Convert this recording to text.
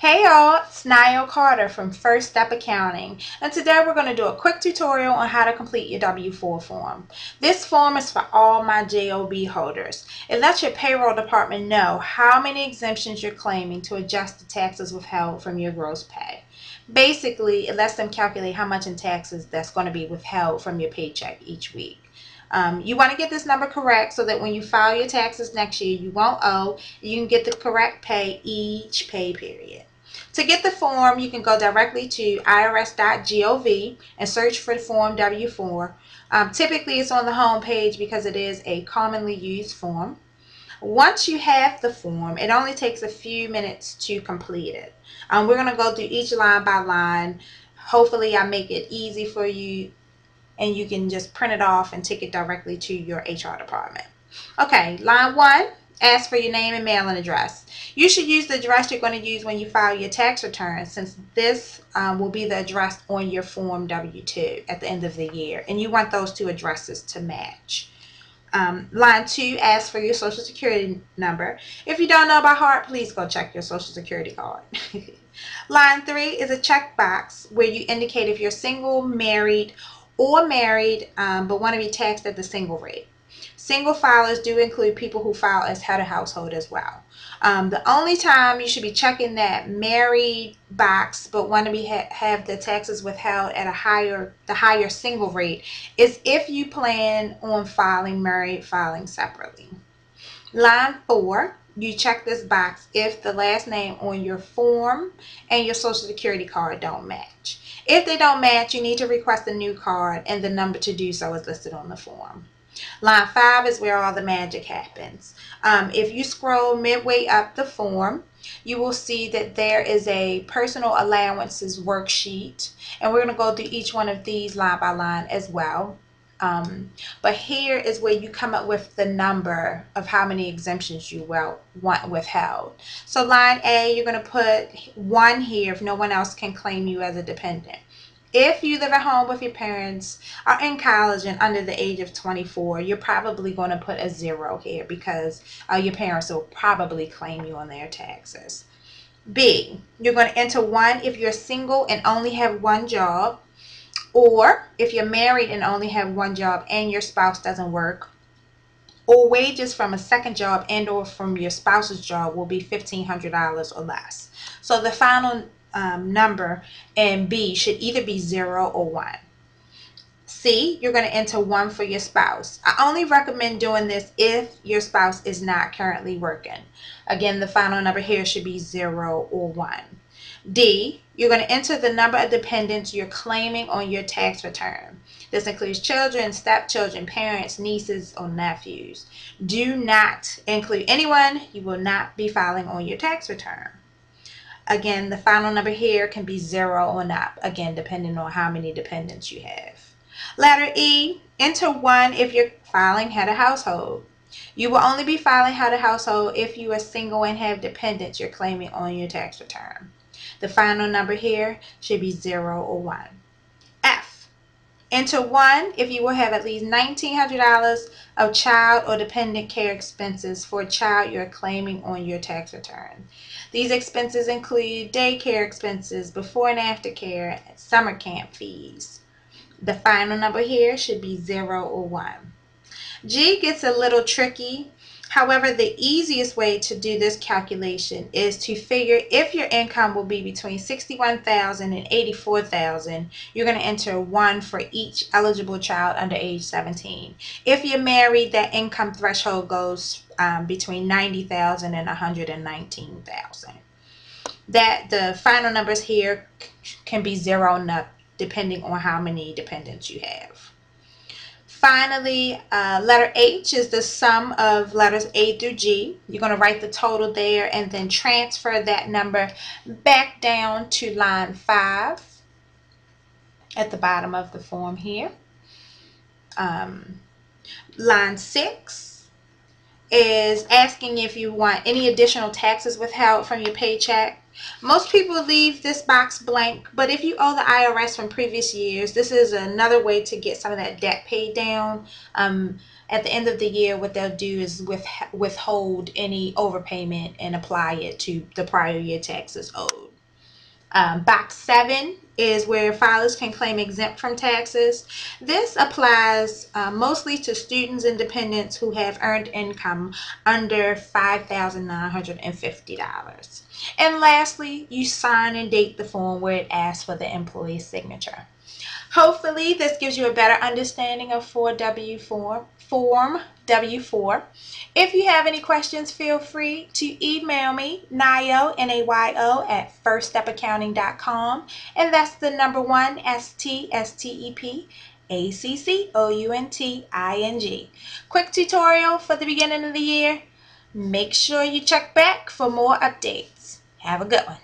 Hey y'all, it's Nayo Carter from First Step Accounting, and today we're going to do a quick tutorial on how to complete your W-4 form. This form is for all my JOB holders. It lets your payroll department know how many exemptions you're claiming to adjust the taxes withheld from your gross pay. Basically, it lets them calculate how much in taxes that's going to be withheld from your paycheck each week. You want to get this number correct so that when you file your taxes next year, you won't owe. You can get the correct pay each pay period. To get the form, you can go directly to irs.gov and search for the form W-4. Typically, it's on the home page because it is a commonly used form. Once you have the form, it only takes a few minutes to complete it. We're going to go through each line by line. Hopefully, I make it easy for you and you can just print it off and take it directly to your HR department. Okay, line 1, ask for your name and mailing address. You should use the address you're going to use when you file your tax return, since this will be the address on your form W-2 at the end of the year, and you want those two addresses to match. Line 2, ask for your social security number. If you don't know by heart, please go check your social security card. Line 3 is a checkbox where you indicate if you're single, married, or married but want to be taxed at the single rate. Single filers do include people who file as head of household as well. The only time you should be checking that married box but want to have the taxes withheld at the higher single rate is if you plan on filing married filing separately. Line 4, you check this box if the last name on your form and your social security card don't match. If they don't match, you need to request a new card, and the number to do so is listed on the form. Line 5 is where all the magic happens. If you scroll midway up the form, you will see that there is a personal allowances worksheet, and we're going to go through each one of these line by line as well. But here is where you come up with the number of how many exemptions you want withheld. So line A, you're going to put 1 here if no one else can claim you as a dependent. If you live at home with your parents, are in college and under the age of 24, you're probably going to put a 0 here because your parents will probably claim you on their taxes. B, you're going to enter 1 if you're single and only have 1 job, or if you're married and only have 1 job and your spouse doesn't work, or wages from a second job and or from your spouse's job will be $1,500 or less. So the final number in B should either be 0 or 1. C, you're going to enter 1 for your spouse. I only recommend doing this if your spouse is not currently working. Again, the final number here should be 0 or 1. D, you're going to enter the number of dependents you're claiming on your tax return. This includes children, stepchildren, parents, nieces, or nephews. Do not include anyone you will not be filing on your tax return. Again, the final number here can be 0 or not, again, depending on how many dependents you have. Letter E, enter 1 if you're filing head of household. You will only be filing head of household if you are single and have dependents you're claiming on your tax return. The final number here should be 0 or 1. F, enter 1 if you will have at least $1,900 of child or dependent care expenses for a child you're claiming on your tax return. These expenses include daycare expenses, before and after care, and summer camp fees. The final number here should be 0 or 1. G gets a little tricky. However, the easiest way to do this calculation is to figure if your income will be between $61,000 and $84,000. You're going to enter 1 for each eligible child under age 17. If you're married, that income threshold goes between $90,000 and $119,000. The final numbers here can be 0 and up depending on how many dependents you have. Finally, letter H is the sum of letters A through G. You're going to write the total there and then transfer that number back down to line 5 at the bottom of the form here. Line 6 is asking if you want any additional taxes withheld from your paycheck. Most people leave this box blank, but if you owe the IRS from previous years, this is another way to get some of that debt paid down. At the end of the year, what they'll do is withhold any overpayment and apply it to the prior year taxes owed. Box 7 is where filers can claim exempt from taxes. This applies mostly to students and dependents who have earned income under $5,950. And lastly, you sign and date the form where it asks for the employee's signature. Hopefully, this gives you a better understanding of Form W-4. If you have any questions, feel free to email me, Nayo, Nayo, at firststepaccounting.com. And that's the number 1, STSTEPACCOUNTING. Quick tutorial for the beginning of the year. Make sure you check back for more updates. Have a good one.